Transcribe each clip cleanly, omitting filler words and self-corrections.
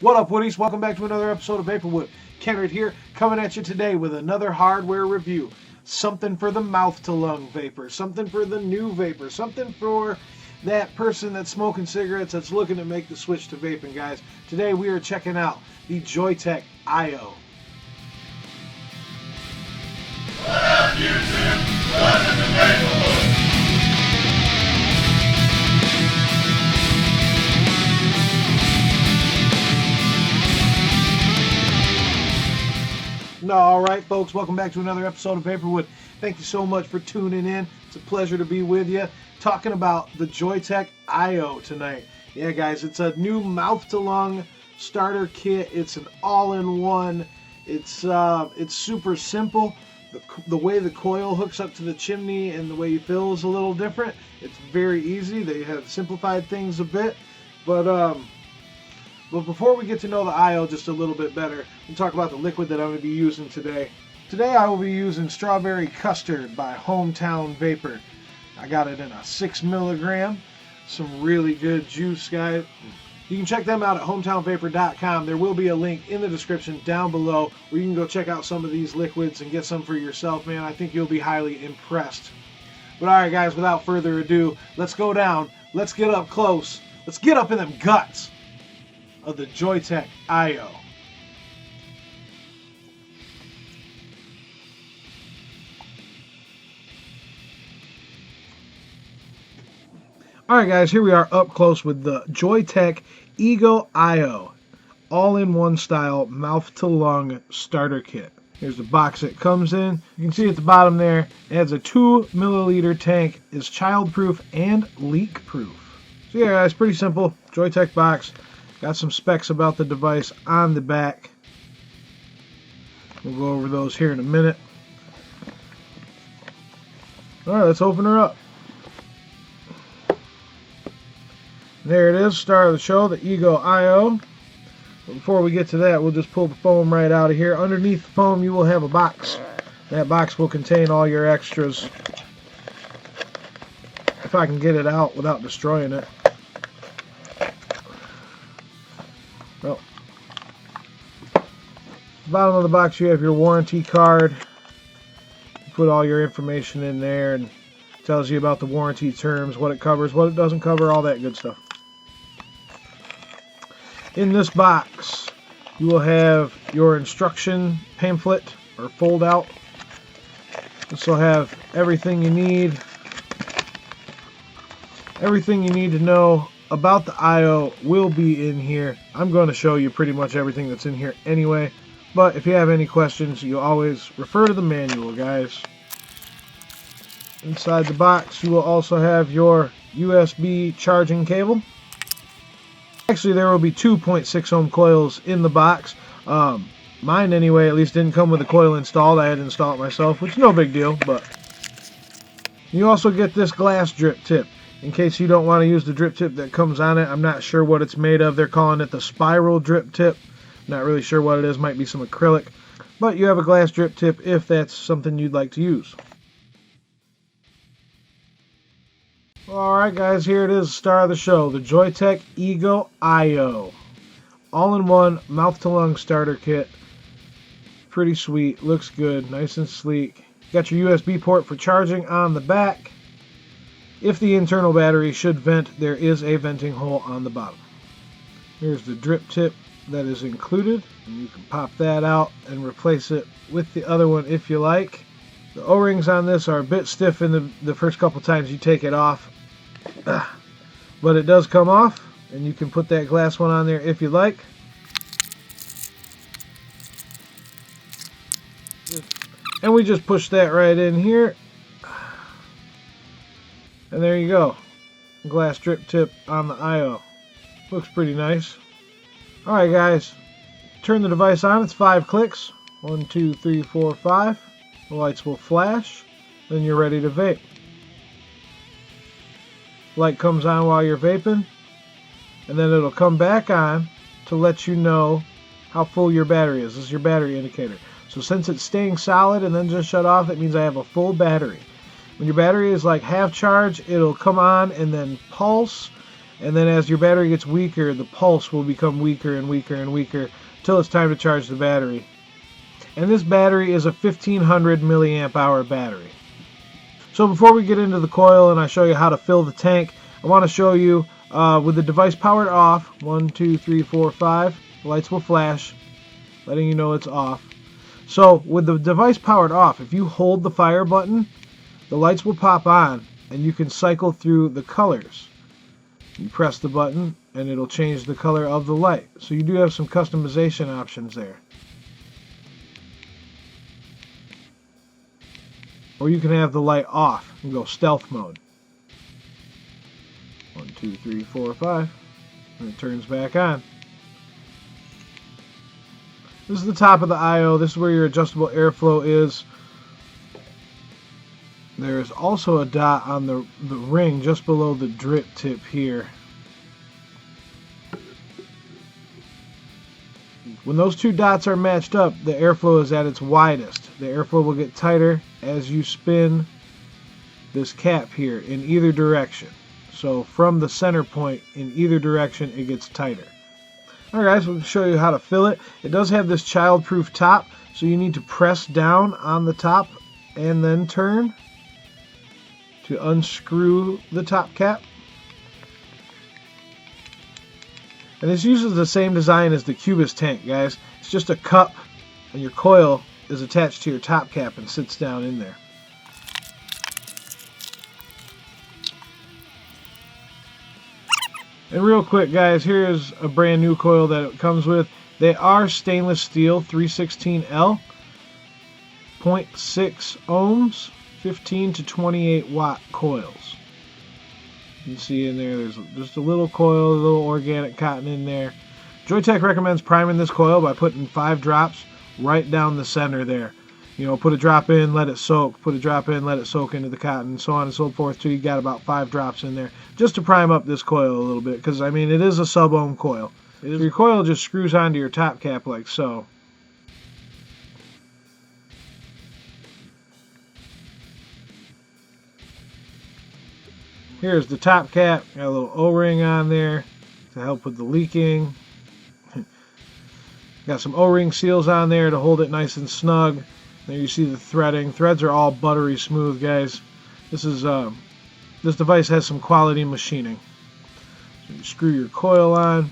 What up, Woodies? Welcome back to another episode of VaporWood. Ken right here, coming at you today with another hardware review. Something for the mouth-to-lung vapor, something for the new vapor, something for that person that's smoking cigarettes that's looking to make the switch to vaping, guys. Today we are checking out the Joyetech AIO. What up, YouTube? Welcome to VaporWood. Alright, folks, welcome back to another episode of VaporWood. Thank you so much for tuning in. It's a pleasure to be with you. Talking about the Joyetech AIO tonight. Yeah, guys, it's a new mouth-to-lung starter kit. It's an all-in-one. It's super simple. The way the coil hooks up to the chimney and the way you fill is a little different. It's very easy. They have simplified things a bit. But before we get to know the AIO just a little bit better, we'll talk about the liquid that I'm going to be using today. Today I will be using Strawberry Custard by Hometown Vapor. I got it in a 6 milligram. Some really good juice, guys. You can check them out at hometownvapor.com. There will be a link in the description down below where you can go check out some of these liquids and get some for yourself, man. I think you'll be highly impressed. But alright, guys, without further ado, let's go down. Let's get up close. Let's get up in them guts of the Joyetech AIO. Alright, guys, here we are up close with the Joyetech eGo AIO all-in-one style mouth-to-lung starter kit. Here's the box it comes in. You can see at the bottom there, it has a 2 milliliter tank, is child-proof and leak-proof. So yeah, guys, pretty simple. Joyetech box. Got some specs about the device on the back. We'll go over those here in a minute. Alright, let's open her up. There it is, star of the show, the eGo AIO. But before we get to that, we'll just pull the foam right out of here. Underneath the foam, you will have a box. That box will contain all your extras. If I can get it out without destroying it. Well, bottom of the box you have your warranty card. You put all your information in there and it tells you about the warranty terms, what it covers, what it doesn't cover, all that good stuff. In this box you will have your instruction pamphlet or fold out. This will have everything you need. Everything you need to know about the AIO will be in here. I'm going to show you pretty much everything that's in here anyway, but if you have any questions, you always refer to the manual, guys. Inside the box, you will also have your USB charging cable. Actually, there will be 2.6 ohm coils in the box. Mine, anyway, at least didn't come with the coil installed. I had to install it myself, which is no big deal, but you also get this glass drip tip. In case you don't want to use the drip tip that comes on it, I'm not sure what it's made of. They're calling it the spiral drip tip. Not really sure what it is. Might be some acrylic. But you have a glass drip tip if that's something you'd like to use. Alright, guys, here it is, star of the show, the Joyetech eGo AIO. All-in-one mouth-to-lung starter kit. Pretty sweet. Looks good. Nice and sleek. Got your USB port for charging on the back. If the internal battery should vent, there is a venting hole on the bottom. Here's the drip tip that is included, and you can pop that out and replace it with the other one if you like. The O-rings on this are a bit stiff in the first couple times you take it off, but it does come off, and you can put that glass one on there if you like. And we just push that right in here. And there you go. Glass drip tip on the AIO. Looks pretty nice. Alright, guys. Turn the device on. It's 5 clicks. 1, 2, 3, 4, 5. The lights will flash. Then you're ready to vape. Light comes on while you're vaping. And then it'll come back on to let you know how full your battery is. This is your battery indicator. So since it's staying solid and then just shut off, that means I have a full battery. When your battery is like half charged, it'll come on and then pulse, And then as your battery gets weaker, the pulse will become weaker and weaker and weaker until it's time to charge the battery. And this battery is a 1500 milliamp hour battery. So before we get into the coil and I show you how to fill the tank, I want to show you with the device powered off, 1, 2, 3, 4, 5, the lights will flash, letting you know it's off. So with the device powered off, if you hold the fire button, the lights will pop on and you can cycle through the colors. You press the button and it'll change the color of the light. So you do have some customization options there. Or you can have the light off and go stealth mode. 1, 2, 3, 4, 5, and it turns back on. This is the top of the AIO. This is where your adjustable airflow is. There is also a dot on the ring just below the drip tip here. When those two dots are matched up, the airflow is at its widest. The airflow will get tighter as you spin this cap here in either direction. So from the center point in either direction, it gets tighter. Alright guys, we'll show you how to fill it. It does have this child-proof top, so you need to press down on the top and then turn to unscrew the top cap. And this uses the same design as the Cubist tank, guys. It's just a cup and your coil is attached to your top cap and sits down in there. And real quick guys, here's a brand new coil that it comes with. They are stainless steel 316L, 0.6 ohms, 15 to 28 watt coils. You can see in there, there's just a little coil, a little organic cotton in there. Joyetech recommends priming this coil by putting 5 drops right down the center there. You know, put a drop in, let it soak, put a drop in, let it soak into the cotton, so on and so forth, till you got about 5 drops in there, just to prime up this coil a little bit, because I mean, it is a sub-ohm coil. So your coil just screws onto your top cap like so. Here's the top cap, got a little O-ring on there to help with the leaking. Got some O-ring seals on there to hold it nice and snug. There you see the threading. Threads are all buttery smooth, guys. This device has some quality machining. So you screw your coil on.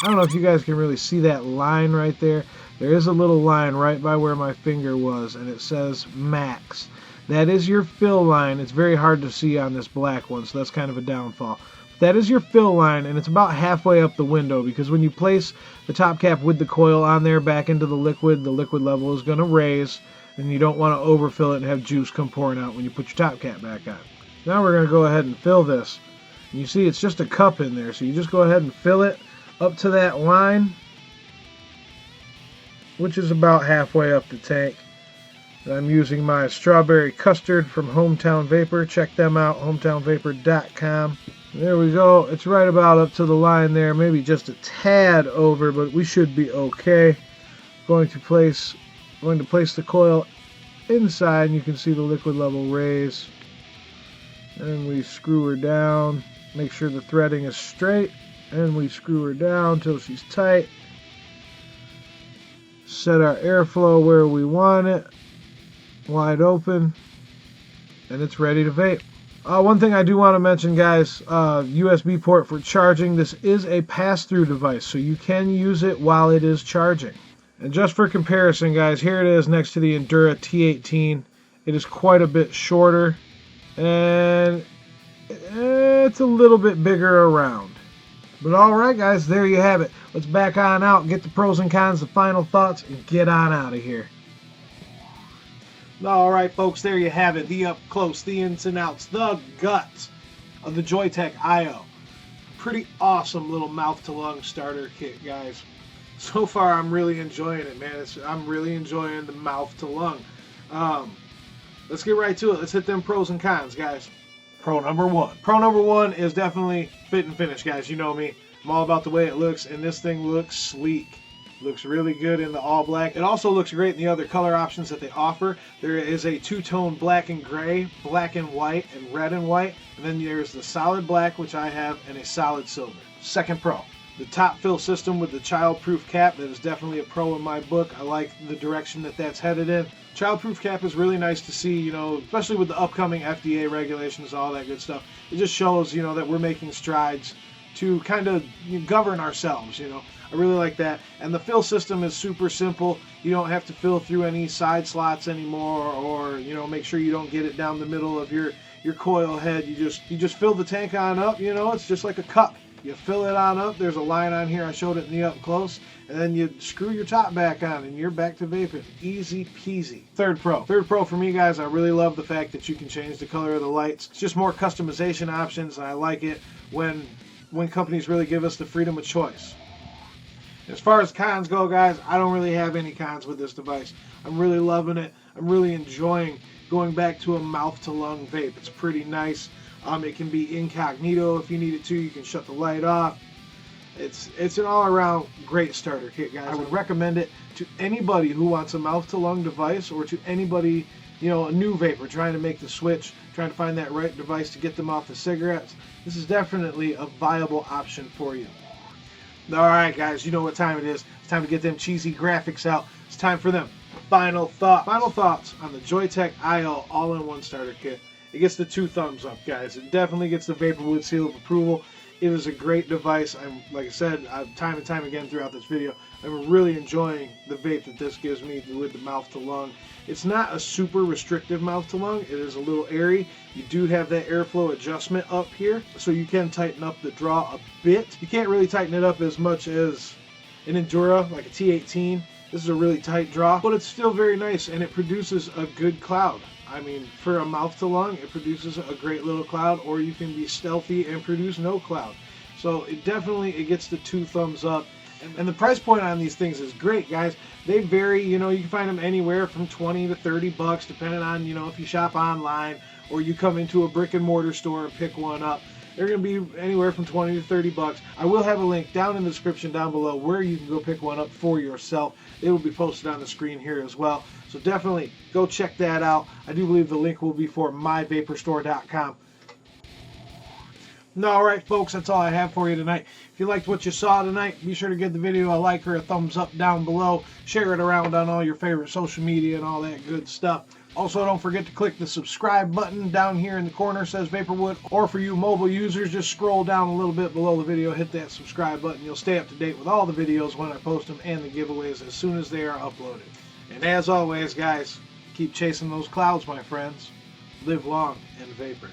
I don't know if you guys can really see that line right there. There is a little line right by where my finger was, and it says max. That is your fill line. It's very hard to see on this black one, so that's kind of a downfall. That is your fill line, and it's about halfway up the window, because when you place the top cap with the coil on there back into the liquid level is going to raise, and you don't want to overfill it and have juice come pouring out when you put your top cap back on. Now we're going to go ahead and fill this. And you see it's just a cup in there, so you just go ahead and fill it up to that line, which is about halfway up the tank. And I'm using my strawberry custard from Hometown Vapor. Check them out, hometownvapor.com. There we go. It's right about up to the line there, maybe just a tad over, but we should be okay. Going to place the coil inside, and you can see the liquid level raise. And we screw her down. Make sure the threading is straight, and we screw her down till she's tight. Set our airflow where we want it, wide open, and it's ready to vape. One thing I do want to mention, guys, USB port for charging. This is a pass-through device, so you can use it while it is charging. And just for comparison, guys, here it is next to the Endura T18. It is quite a bit shorter, and it's a little bit bigger around. But alright, guys, there you have it. Let's back on out, get the pros and cons, the final thoughts, and get on out of here. Alright, folks, there you have it. The up close, the ins and outs, the guts of the Joyetech AIO. Pretty awesome little mouth-to-lung starter kit, guys. So far, I'm really enjoying it, man. I'm really enjoying the mouth-to-lung. Let's get right to it. Let's hit them pros and cons, guys. Pro number one. Pro number one is definitely fit and finish, guys. You know me. I'm all about the way it looks, and this thing looks sleek. Looks really good in the all black. It also looks great in the other color options that they offer. There is a two-tone black and gray, black and white, and red and white. And then there's the solid black, which I have, and a solid silver. Second pro. The top fill system with the child-proof cap, that is definitely a pro in my book. I like the direction that that's headed in. Child-proof cap is really nice to see, you know, especially with the upcoming FDA regulations, all that good stuff. It just shows, you know, that we're making strides to kind of govern ourselves, you know. I really like that. And the fill system is super simple. You don't have to fill through any side slots anymore, or, you know, make sure you don't get it down the middle of your coil head. You just fill the tank on up, you know. It's just like a cup. You fill it on up. There's a line on here. I showed it in the up close. And then you screw your top back on and you're back to vaping. Easy peasy. Third pro. Third pro for me, guys, I really love the fact that you can change the color of the lights. It's just more customization options, and I like it when companies really give us the freedom of choice. As far as cons go, guys, I don't really have any cons with this device. I'm really loving it. I'm really enjoying going back to a mouth-to-lung vape. It's pretty nice. It can be incognito if you need it to. You can shut the light off. It's an all-around great starter kit, guys. I would recommend it to anybody who wants a mouth-to-lung device, or to anybody, you know, a new vapor trying to make the switch, trying to find that right device to get them off the cigarettes. This is definitely a viable option for you. All right, guys, you know what time it is. It's time to get them cheesy graphics out. It's time for them final thoughts. Final thoughts on the Joyetech AIO all-in-one starter kit. It gets the 2 thumbs up, guys. It definitely gets the VaporWood seal of approval. It is a great device. Like I said, time and time again throughout this video, I'm really enjoying the vape that this gives me with the mouth to lung. It's not a super restrictive mouth to lung. It is a little airy. You do have that airflow adjustment up here, so you can tighten up the draw a bit. You can't really tighten it up as much as an Endura, like a T18. This is a really tight draw, but it's still very nice, and it produces a good cloud. I mean, for a mouth to lung, it produces a great little cloud, or you can be stealthy and produce no cloud. So it gets the 2 thumbs up. And the price point on these things is great, guys. They vary, you know, you can find them anywhere from 20 to 30 bucks, depending on, you know, if you shop online or you come into a brick and mortar store and pick one up. They're going to be anywhere from 20 to 30 bucks. I will have a link down in the description down below where you can go pick one up for yourself. It will be posted on the screen here as well. So definitely go check that out. I do believe the link will be for myvaporstore.com. All right, folks, that's all I have for you tonight. If you liked what you saw tonight, be sure to give the video a like or a thumbs up down below. Share it around on all your favorite social media and all that good stuff. Also, don't forget to click the subscribe button down here in the corner. It says VaporWood. Or for you mobile users, just scroll down a little bit below the video, hit that subscribe button. You'll stay up to date with all the videos when I post them and the giveaways as soon as they are uploaded. And as always, guys, keep chasing those clouds, my friends. Live long and vapor.